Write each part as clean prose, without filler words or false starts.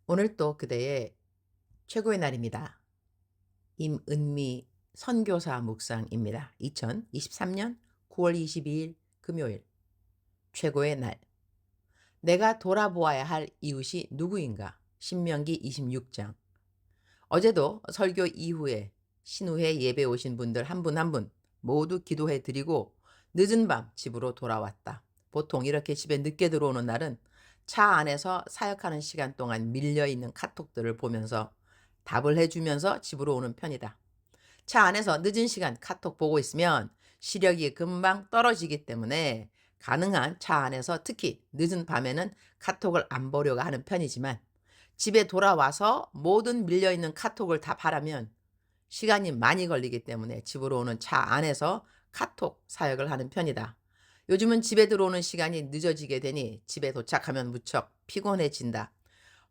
오늘 또 그대의 최고의 날입니다. 임은미 선교사 묵상입니다. 2023년 9월 22일 금요일 최고의 날. 내가 돌아보아야 할 이웃이 누구인가? 신명기 26장. 어제도 설교 이후에 신우회 예배 오신 분들 한 분 한 분 모두 기도해 드리고 늦은 밤 집으로 돌아왔다. 보통 이렇게 집에 늦게 들어오는 날은 차 안에서 사역하는 시간 동안 밀려있는 카톡들을 보면서 답을 해주면서 집으로 오는 편이다. 차 안에서 늦은 시간 카톡 보고 있으면 시력이 금방 떨어지기 때문에 가능한 차 안에서 특히 늦은 밤에는 카톡을 안 보려고 하는 편이지만 집에 돌아와서 모든 밀려있는 카톡을 답하라면 시간이 많이 걸리기 때문에 집으로 오는 차 안에서 카톡 사역을 하는 편이다. 요즘은 집에 들어오는 시간이 늦어지게 되니 집에 도착하면 무척 피곤해진다.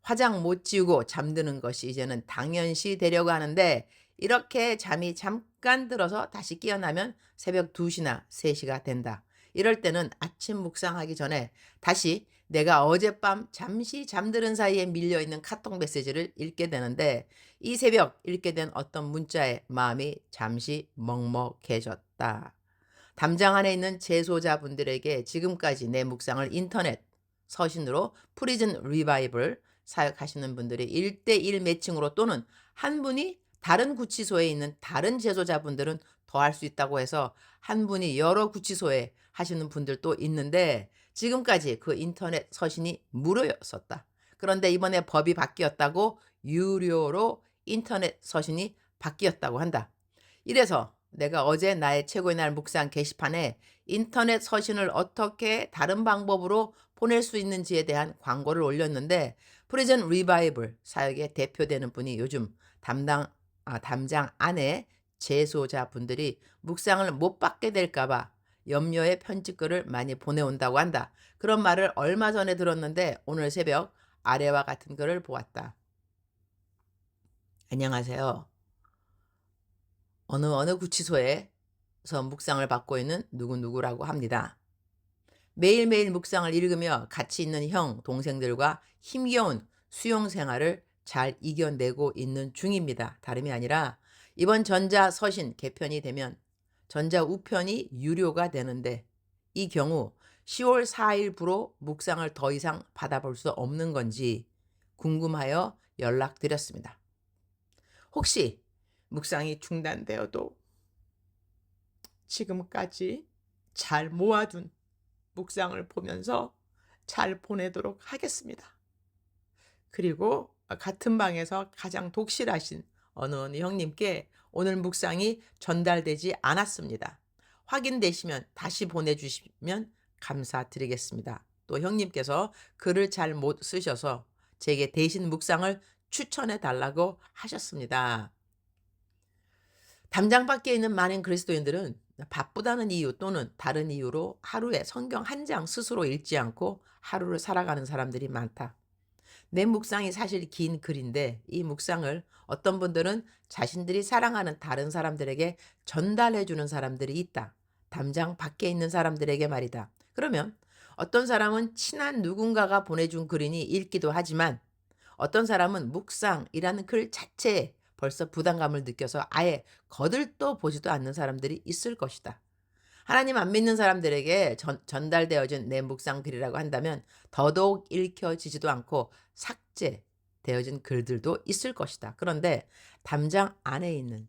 화장 못 지우고 잠드는 것이 이제는 당연시 되려고 하는데 이렇게 잠이 잠깐 들어서 다시 깨어나면 새벽 2시나 3시가 된다. 이럴 때는 아침 묵상하기 전에 다시 내가 어젯밤 잠시 잠드는 사이에 밀려있는 카톡 메시지를 읽게 되는데 이 새벽 읽게 된 어떤 문자에 마음이 잠시 먹먹해졌다. 담장 안에 있는 재소자분들에게 지금까지 내 묵상을 인터넷 서신으로 프리즌 리바이벌 사역하시는 분들이 1대1 매칭으로 또는 한 분이 다른 구치소에 있는 다른 재소자분들은 더 할 수 있다고 해서 한 분이 여러 구치소에 하시는 분들도 있는데 지금까지 그 인터넷 서신이 무료였었다. 그런데 이번에 법이 바뀌었다고 유료로 인터넷 서신이 바뀌었다고 한다. 이래서 내가 어제 나의 최고의 날 묵상 게시판에 인터넷 서신을 어떻게 다른 방법으로 보낼 수 있는지에 대한 광고를 올렸는데 프리즌 리바이벌 사역에 대표되는 분이 요즘 담장 안에 재소자분들이 묵상을 못 받게 될까 봐 염려의 편지글을 많이 보내온다고 한다. 그런 말을 얼마 전에 들었는데 오늘 새벽 아래와 같은 글을 보았다. 안녕하세요. 어느 구치소에서 묵상을 받고 있는 누구누구라고 합니다. 매일매일 묵상을 읽으며 같이 있는 형, 동생들과 힘겨운 수용 생활을 잘 이겨내고 있는 중입니다. 다름이 아니라 이번 전자서신 개편이 되면 전자우편이 유료가 되는데 이 경우 10월 4일부로 묵상을 더 이상 받아볼 수 없는 건지 궁금하여 연락드렸습니다. 혹시 묵상이 중단되어도 지금까지 잘 모아둔 묵상을 보면서 잘 보내도록 하겠습니다. 그리고 같은 방에서 가장 독실하신 어느 형님께 오늘 묵상이 전달되지 않았습니다. 확인되시면 다시 보내주시면 감사드리겠습니다. 또 형님께서 글을 잘 못 쓰셔서 제게 대신 묵상을 추천해 달라고 하셨습니다. 담장 밖에 있는 많은 그리스도인들은 바쁘다는 이유 또는 다른 이유로 하루에 성경 한 장 스스로 읽지 않고 하루를 살아가는 사람들이 많다. 내 묵상이 사실 긴 글인데 이 묵상을 어떤 분들은 자신들이 사랑하는 다른 사람들에게 전달해 주는 사람들이 있다. 담장 밖에 있는 사람들에게 말이다. 그러면 어떤 사람은 친한 누군가가 보내준 글이니 읽기도 하지만 어떤 사람은 묵상이라는 글 자체에 벌써 부담감을 느껴서 아예 거들떠 보지도 않는 사람들이 있을 것이다. 하나님 안 믿는 사람들에게 전달되어진 내 묵상 글이라고 한다면 더더욱 읽혀지지도 않고 삭제되어진 글들도 있을 것이다. 그런데 담장 안에 있는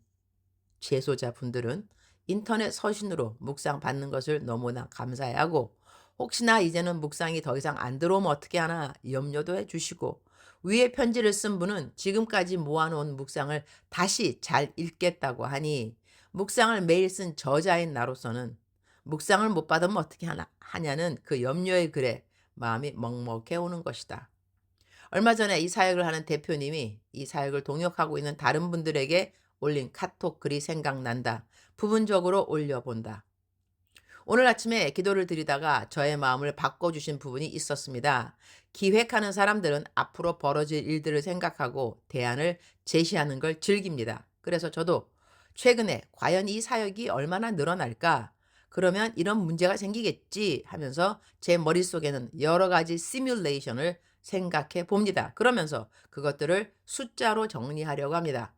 재소자분들은 인터넷 서신으로 묵상 받는 것을 너무나 감사해하고 혹시나 이제는 묵상이 더 이상 안 들어오면 어떻게 하나 염려도 해주시고 위에 편지를 쓴 분은 지금까지 모아놓은 묵상을 다시 잘 읽겠다고 하니 묵상을 매일 쓴 저자인 나로서는 묵상을 못 받으면 어떻게 하냐는 그 염려의 글에 마음이 먹먹해 오는 것이다. 얼마 전에 이 사역을 하는 대표님이 이 사역을 동역하고 있는 다른 분들에게 올린 카톡 글이 생각난다. 부분적으로 올려본다. 오늘 아침에 기도를 드리다가 저의 마음을 바꿔주신 부분이 있었습니다. 기획하는 사람들은 앞으로 벌어질 일들을 생각하고 대안을 제시하는 걸 즐깁니다. 그래서 저도 최근에 과연 이 사역이 얼마나 늘어날까? 그러면 이런 문제가 생기겠지 하면서 제 머릿속에는 여러 가지 시뮬레이션을 생각해 봅니다. 그러면서 그것들을 숫자로 정리하려고 합니다.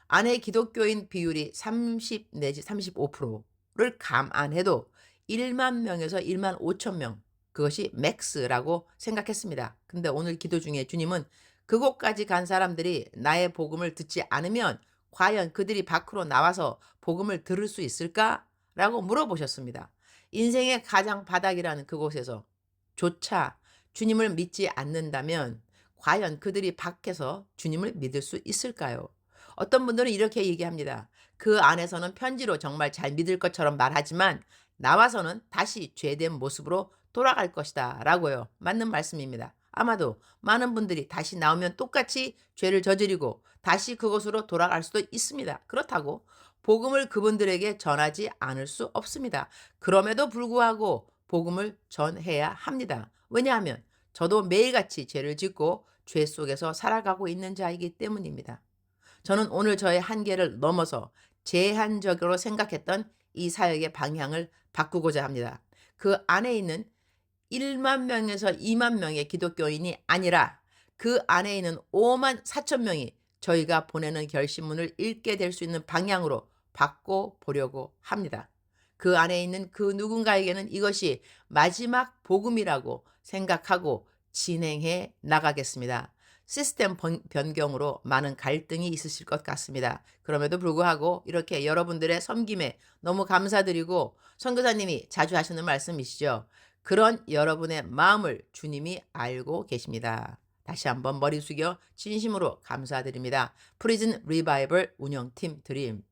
안에 기독교인 비율이 30 내지 35%를 감안해도 1만 명에서 1만 5천 명, 그것이 맥스라고 생각했습니다. 근데 오늘 기도 중에 주님은 그곳까지 간 사람들이 나의 복음을 듣지 않으면 과연 그들이 밖으로 나와서 복음을 들을 수 있을까? 라고 물어보셨습니다. 인생의 가장 바닥이라는 그곳에서 조차 주님을 믿지 않는다면 과연 그들이 밖에서 주님을 믿을 수 있을까요? 어떤 분들은 이렇게 얘기합니다. 그 안에서는 편지로 정말 잘 믿을 것처럼 말하지만 나와서는 다시 죄된 모습으로 돌아갈 것이다 라고요. 맞는 말씀입니다. 아마도 많은 분들이 다시 나오면 똑같이 죄를 저지르고 다시 그곳으로 돌아갈 수도 있습니다. 그렇다고 복음을 그분들에게 전하지 않을 수 없습니다. 그럼에도 불구하고 복음을 전해야 합니다. 왜냐하면 저도 매일같이 죄를 짓고 죄 속에서 살아가고 있는 자이기 때문입니다. 저는 오늘 저의 한계를 넘어서 제한적으로 생각했던 이 사역의 방향을 바꾸고자 합니다. 그 안에 있는 1만 명에서 2만 명의 기독교인이 아니라 그 안에 있는 5만 4천 명이 저희가 보내는 결심문을 읽게 될 수 있는 방향으로 바꿔보려고 합니다. 그 안에 있는 그 누군가에게는 이것이 마지막 복음이라고 생각하고 진행해 나가겠습니다. 시스템 변경으로 많은 갈등이 있으실 것 같습니다. 그럼에도 불구하고 이렇게 여러분들의 섬김에 너무 감사드리고 선교사님이 자주 하시는 말씀이시죠. 그런 여러분의 마음을 주님이 알고 계십니다. 다시 한번 머리 숙여 진심으로 감사드립니다. 프리즌 리바이벌 운영팀 드림.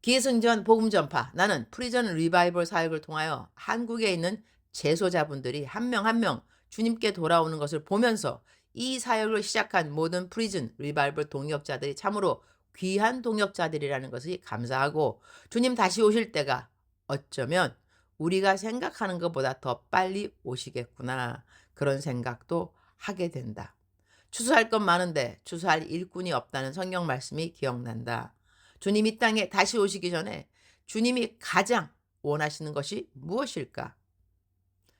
기승전 복음 전파. 나는 프리즌 리바이벌 사역을 통하여 한국에 있는 제소자분들이 한 명 한 명 주님께 돌아오는 것을 보면서 이 사역을 시작한 모든 프리즌 리바이벌 동역자들이 참으로 귀한 동역자들이라는 것이 감사하고 주님 다시 오실 때가 어쩌면 우리가 생각하는 것보다 더 빨리 오시겠구나. 그런 생각도 하게 된다. 추수할 것 많은데 추수할 일꾼이 없다는 성경 말씀이 기억난다. 주님 이 땅에 다시 오시기 전에 주님이 가장 원하시는 것이 무엇일까?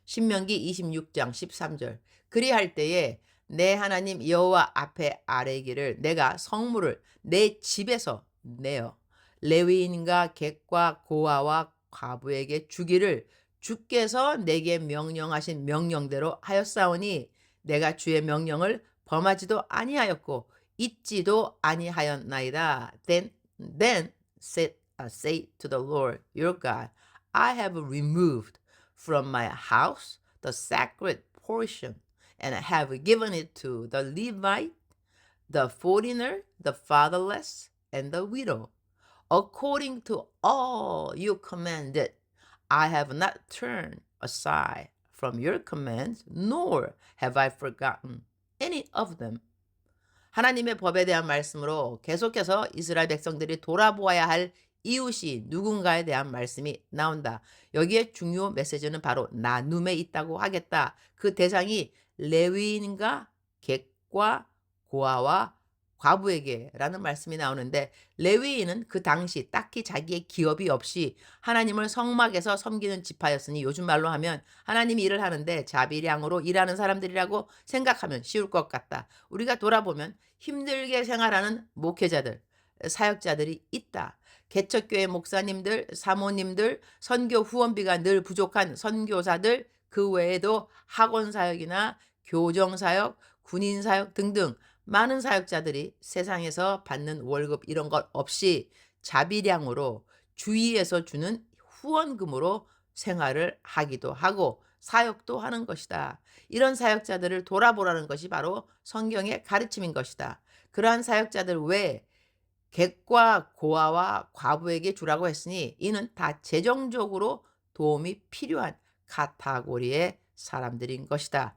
신명기 26장 13절. 그리할 때에 내 하나님 여호와 앞에 아뢰기를 내가 성물을 내 집에서 내어 레위인과 객과 고아와 과부에게 주기를 주께서 내게 명령하신 명령대로 하였사오니 내가 주의 명령을 범하지도 아니하였고 잊지도 아니하였나이다. Then say to the Lord your God, I have removed from my house the sacred portion and have given it to the Levite, the foreigner, the fatherless, and the widow. According to all you commanded, I have not turned aside from your commands, nor have I forgotten any of them. 하나님의 법에 대한 말씀으로 계속해서 이스라엘 백성들이 돌아보아야 할 이웃이 누군가에 대한 말씀이 나온다. 여기에 중요 메시지는 바로 나눔에 있다고 하겠다. 그 대상이 레위인과 객과 고아와 과부에게라는 말씀이 나오는데 레위인은 그 당시 딱히 자기의 기업이 없이 하나님을 성막에서 섬기는 지파였으니 요즘 말로 하면 하나님이 일을 하는데 자비량으로 일하는 사람들이라고 생각하면 쉬울 것 같다. 우리가 돌아보면 힘들게 생활하는 목회자들, 사역자들이 있다. 개척교회 목사님들, 사모님들, 선교 후원비가 늘 부족한 선교사들, 그 외에도 학원 사역이나 교정 사역, 군인 사역 등등 많은 사역자들이 세상에서 받는 월급 이런 것 없이 자비량으로 주위에서 주는 후원금으로 생활을 하기도 하고 사역도 하는 것이다. 이런 사역자들을 돌아보라는 것이 바로 성경의 가르침인 것이다. 그러한 사역자들 외에 객과 고아와 과부에게 주라고 했으니 이는 다 재정적으로 도움이 필요한 카테고리의 사람들인 것이다.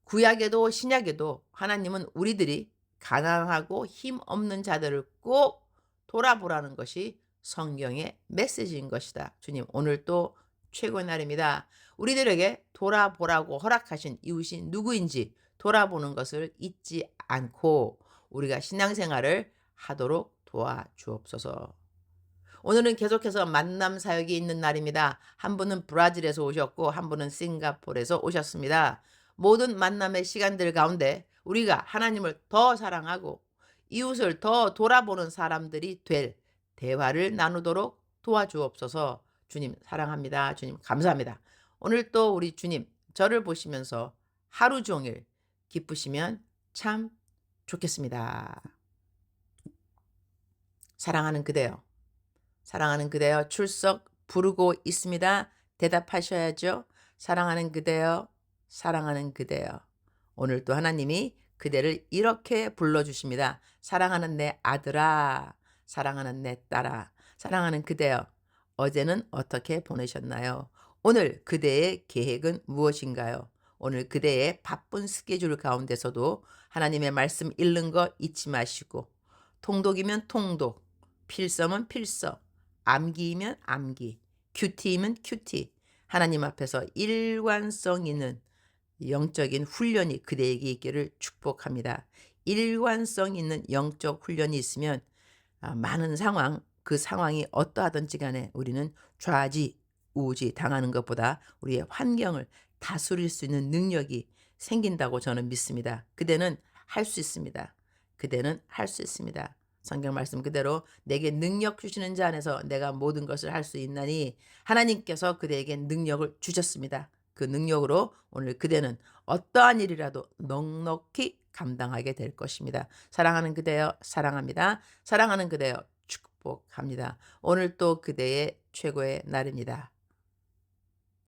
구약에도 신약에도 하나님은 우리들이 가난하고 힘없는 자들을 꼭 돌아보라는 것이 성경의 메시지인 것이다. 주님 오늘 또 최고의 날입니다. 우리들에게 돌아보라고 허락하신 이웃이 누구인지 돌아보는 것을 잊지 않고 우리가 신앙생활을 하도록 도와주옵소서. 오늘은 계속해서 만남 사역이 있는 날입니다. 한 분은 브라질에서 오셨고 한 분은 싱가포르에서 오셨습니다. 모든 만남의 시간들 가운데 우리가 하나님을 더 사랑하고 이웃을 더 돌아보는 사람들이 될 대화를 나누도록 도와주옵소서. 주님 사랑합니다. 주님 감사합니다. 오늘 또 우리 주님 저를 보시면서 하루 종일 기쁘시면 참 좋겠습니다. 사랑하는 그대여, 사랑하는 그대여 출석 부르고 있습니다. 대답하셔야죠. 사랑하는 그대여, 사랑하는 그대여. 오늘 또 하나님이 그대를 이렇게 불러주십니다. 사랑하는 내 아들아, 사랑하는 내 딸아, 사랑하는 그대여. 어제는 어떻게 보내셨나요? 오늘 그대의 계획은 무엇인가요? 오늘 그대의 바쁜 스케줄 가운데서도 하나님의 말씀 읽는 거 잊지 마시고, 통독이면 통독, 필서면 필서, 암기이면 암기, 큐티이면 큐티, 하나님 앞에서 일관성 있는 영적인 훈련이 그대에게 있기를 축복합니다. 일관성 있는 영적 훈련이 있으면 많은 상황, 그 상황이 어떠하든지 간에 우리는 좌지우지 당하는 것보다 우리의 환경을 다스릴 수 있는 능력이 생긴다고 저는 믿습니다. 그대는 할 수 있습니다. 그대는 할 수 있습니다. 성경 말씀 그대로 내게 능력 주시는 자 안에서 내가 모든 것을 할 수 있나니 하나님께서 그대에게 능력을 주셨습니다. 그 능력으로 오늘 그대는 어떠한 일이라도 넉넉히 감당하게 될 것입니다. 사랑하는 그대여 사랑합니다. 사랑하는 그대여 축복합니다. 오늘 또 그대의 최고의 날입니다.